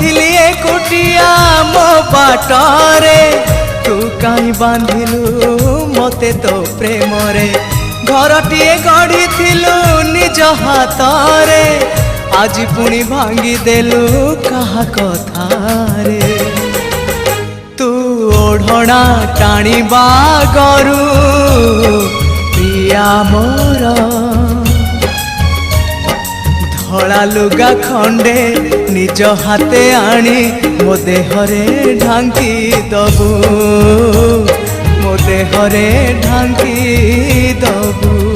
बसिथिली एकुटिया मो बाटरे तू काई बांधिलु मते तो प्रेम रे घरटीए गढ़ी निज हाथरे आज पुणी भांगी देलु कहा कथारे तू ओढ़ना टाणीबा गरु प्रिया मोर धला लुगा खंडे निज हाथे आनी मो देहरे ढांकी दबु मो देहरे ढांकी दबु।